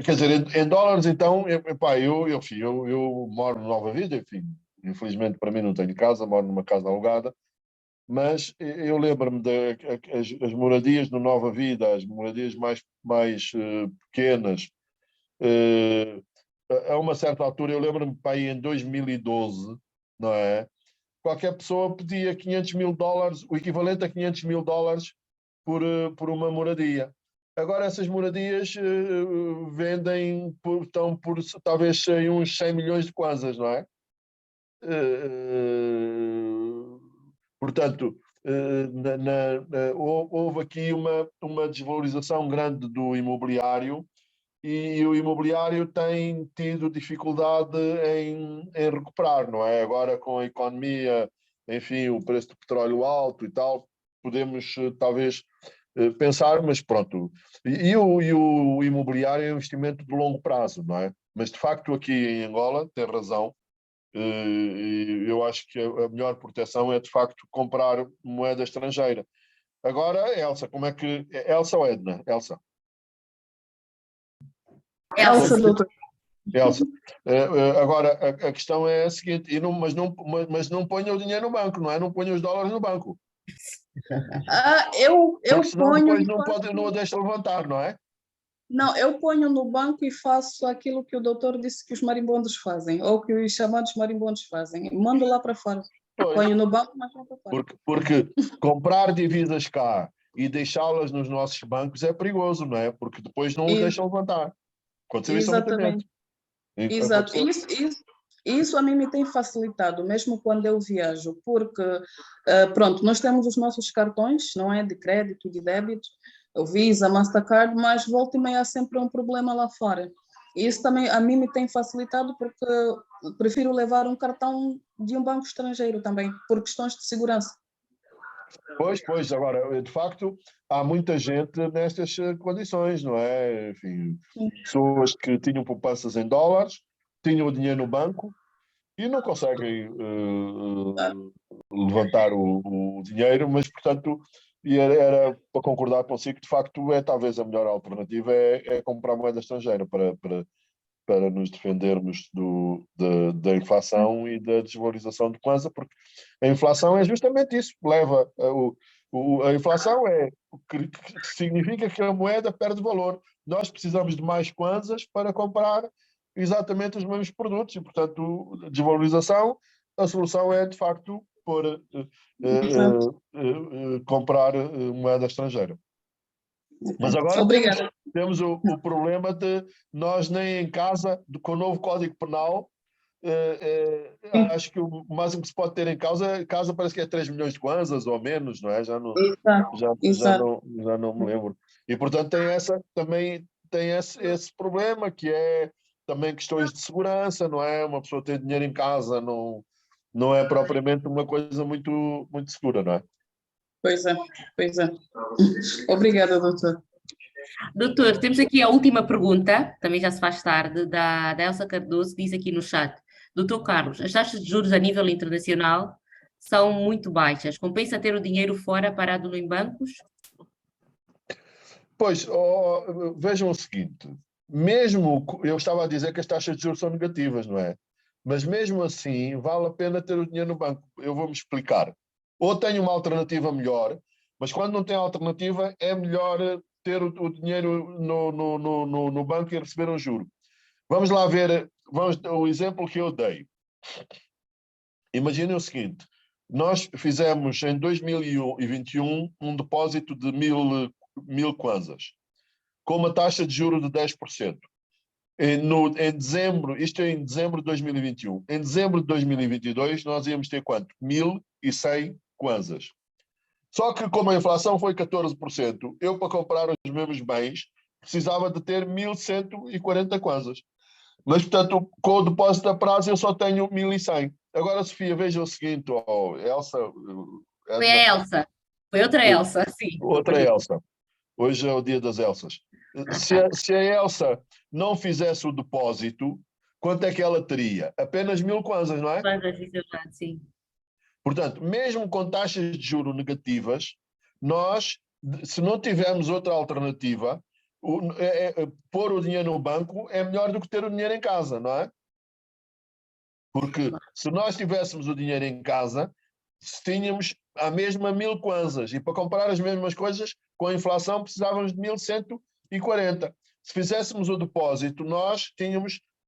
quer dizer, em dólares, então, eu moro no Nova Vida, enfim, infelizmente para mim não tenho casa, moro numa casa alugada, mas eu lembro-me das moradias no Nova Vida, as moradias mais pequenas, a uma certa altura, eu lembro-me para aí em 2012, não é? Qualquer pessoa pedia 500 mil dólares, o equivalente a 500 mil dólares por uma moradia. Agora essas moradias vendem, estão por talvez em uns 100 milhões de kwanzas, não é? Portanto, houve aqui uma desvalorização grande do imobiliário e o imobiliário tem tido dificuldade em recuperar, não é? Agora com a economia, enfim, o preço do petróleo alto e tal, podemos talvez pensar, mas pronto. E o imobiliário é um investimento de longo prazo, não é? Mas de facto aqui em Angola, tem razão, eu acho que a melhor proteção é de facto comprar moeda estrangeira. Agora, Elsa, como é que... Elsa ou Edna? Elsa. Elsa, doutor. Elsa, agora a questão é a seguinte, mas não ponha o dinheiro no banco, não é? Não ponha os dólares no banco. Eu Porque senão ponho depois e faço... não a deixa levantar, não é? Não, eu ponho no banco e faço aquilo que o doutor disse que os marimbondos fazem, ou que os chamados marimbondos fazem. Mando lá para fora. Pois, Ponho no banco, mas lá para fora. porque comprar divisas cá e deixá-las nos nossos bancos é perigoso, não é? Porque depois não os deixam levantar. Aconteceu isso a muita gente. Exatamente. Exato. Isso a mim me tem facilitado, mesmo quando eu viajo, porque, pronto, nós temos os nossos cartões, não é? De crédito, de débito, o Visa, Mastercard, mas volta e meia há sempre um problema lá fora. E isso também a mim me tem facilitado porque prefiro levar um cartão de um banco estrangeiro também, por questões de segurança. Pois, agora, de facto, há muita gente nestas condições, não é? Enfim, pessoas que tinham poupanças em dólares, tinham o dinheiro no banco e não conseguem levantar o dinheiro, mas, portanto, era para concordar consigo que, de facto, talvez a melhor alternativa é comprar moeda estrangeira para nos defendermos da inflação e da desvalorização do kwanza, porque a inflação é justamente isso, leva a inflação que significa que a moeda perde valor. Nós precisamos de mais kwanzas para comprar exatamente os mesmos produtos e, portanto, desvalorização, a solução é, de facto, comprar moeda estrangeira. Mas agora temos o problema de nós nem em casa, com o novo Código Penal, acho que o máximo que se pode ter em casa parece que é 3 milhões de kwanzas ou menos, não é? Já não me lembro. E portanto também tem esse problema que é também questões de segurança, não é? Uma pessoa ter dinheiro em casa não é propriamente uma coisa muito, muito segura, não é? Pois é. Obrigada, doutor. Doutor, temos aqui a última pergunta, também já se faz tarde, da Elsa Cardoso, diz aqui no chat. Doutor Carlos, as taxas de juros a nível internacional são muito baixas. Compensa ter o dinheiro fora parado em bancos? Pois, vejam o seguinte, mesmo, eu estava a dizer que as taxas de juros são negativas, não é? Mas mesmo assim, vale a pena ter o dinheiro no banco. Eu vou-me explicar. Ou tenho uma alternativa melhor, mas quando não tem alternativa, é melhor ter o dinheiro no banco e receber um juro. Vamos lá ver o exemplo que eu dei. Imaginem o seguinte, nós fizemos em 2021 um depósito de 1000 kwanzas, com uma taxa de juros de 10%. Em dezembro, isto é em dezembro de 2021. Em dezembro de 2022, nós íamos ter quanto? 1100 kwanzas. Só que como a inflação foi 14%, eu para comprar os mesmos bens precisava de ter 1140 kwanzas. Mas, portanto, com o depósito a prazo eu só tenho 1100. Agora, Sofia, veja o seguinte, Elsa... Foi a Elsa. Foi outra Elsa, sim. Outra Elsa. Hoje é o dia das Elsas. Se a Elsa não fizesse o depósito, quanto é que ela teria? Apenas 1000 kwanzas, não é? Sim. Portanto, mesmo com taxas de juros negativas, nós, se não tivermos outra alternativa, pôr o dinheiro no banco é melhor do que ter o dinheiro em casa, não é? Porque se nós tivéssemos o dinheiro em casa, tínhamos a mesma 1000 kwanzas e para comprar as mesmas coisas, com a inflação precisávamos de 1140. Se fizéssemos o depósito, nós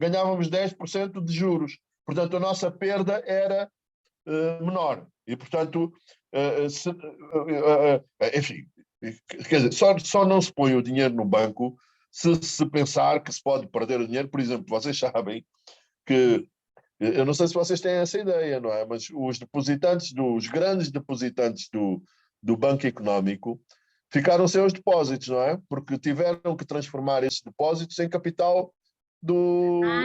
ganhávamos 10% de juros. Portanto, a nossa perda era menor. E, portanto, enfim, quer dizer, só não se põe o dinheiro no banco se pensar que se pode perder o dinheiro. Por exemplo, vocês sabem que, eu não sei se vocês têm essa ideia, não é? Mas os grandes depositantes do Banco Económico ficaram sem os depósitos, não é? Porque tiveram que transformar esses depósitos em capital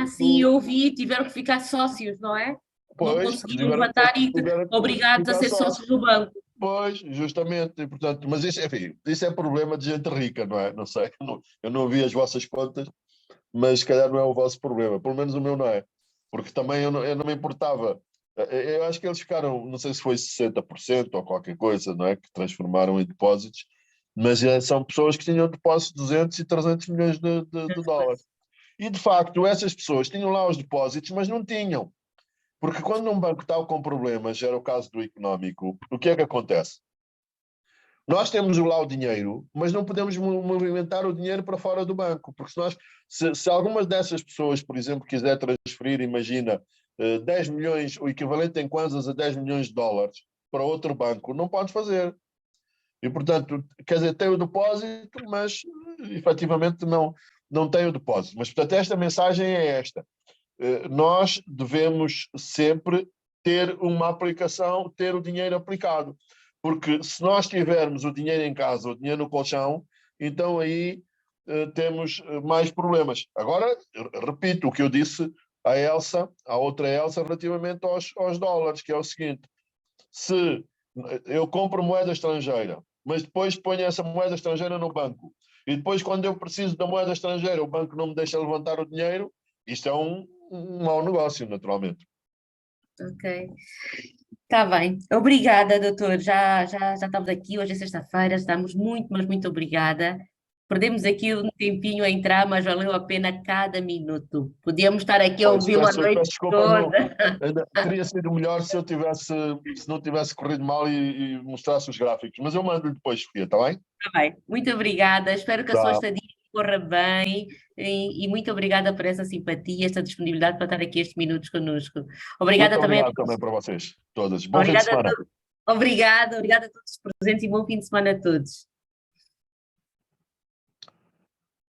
Sim, eu ouvi, tiveram que ficar sócios, não é? Não conseguiram levantar e obrigados a ser sócios do banco. Pois, justamente, e, portanto, mas isso é problema de gente rica, não é? Não sei, eu não vi as vossas contas, mas se calhar não é o vosso problema, pelo menos o meu não é, porque também eu não me importava. Eu acho que eles ficaram, não sei se foi 60% ou qualquer coisa, não é? Que transformaram em depósitos, mas são pessoas que tinham depósitos de 200 e 300 milhões de dólares. E, de facto, essas pessoas tinham lá os depósitos, mas não tinham. Porque quando um banco está com problemas, era o caso do Económico, o que é que acontece? Nós temos lá o dinheiro, mas não podemos movimentar o dinheiro para fora do banco, porque se algumas dessas pessoas, por exemplo, quiser transferir, imagina, 10 milhões, o equivalente em kwanzas a 10 milhões de dólares para outro banco, não pode fazer. E, portanto, quer dizer, tem o depósito, mas efetivamente não tem o depósito. Mas, portanto, esta mensagem é esta. Nós devemos sempre ter uma aplicação, ter o dinheiro aplicado. Porque se nós tivermos o dinheiro em casa, o dinheiro no colchão, então aí temos mais problemas. Agora, repito o que eu disse à outra Elsa, relativamente aos dólares, que é o seguinte: se eu compro moeda estrangeira, mas depois ponho essa moeda estrangeira no banco, e depois, quando eu preciso da moeda estrangeira, o banco não me deixa levantar o dinheiro, isto é um mau negócio, naturalmente. Ok. Está bem. Obrigada, doutor. Já estamos aqui, hoje é sexta-feira, estamos muito, mas muito obrigada. Perdemos aqui um tempinho a entrar, mas valeu a pena cada minuto. Podíamos estar aqui a ouvi-lo a noite peço desculpa, toda. teria sido melhor se não tivesse corrido mal e mostrasse os gráficos, mas eu mando-lhe depois, Sofia, está bem? Está bem. Muito obrigada. Espero que a sua Tá. estadia corra bem e muito obrigada por essa simpatia, essa disponibilidade para estar aqui estes minutos connosco. Obrigada Muito também a obrigado todos. também para vocês, todas. Bom fim de semana. Obrigada a todos os presentes e bom fim de semana a todos.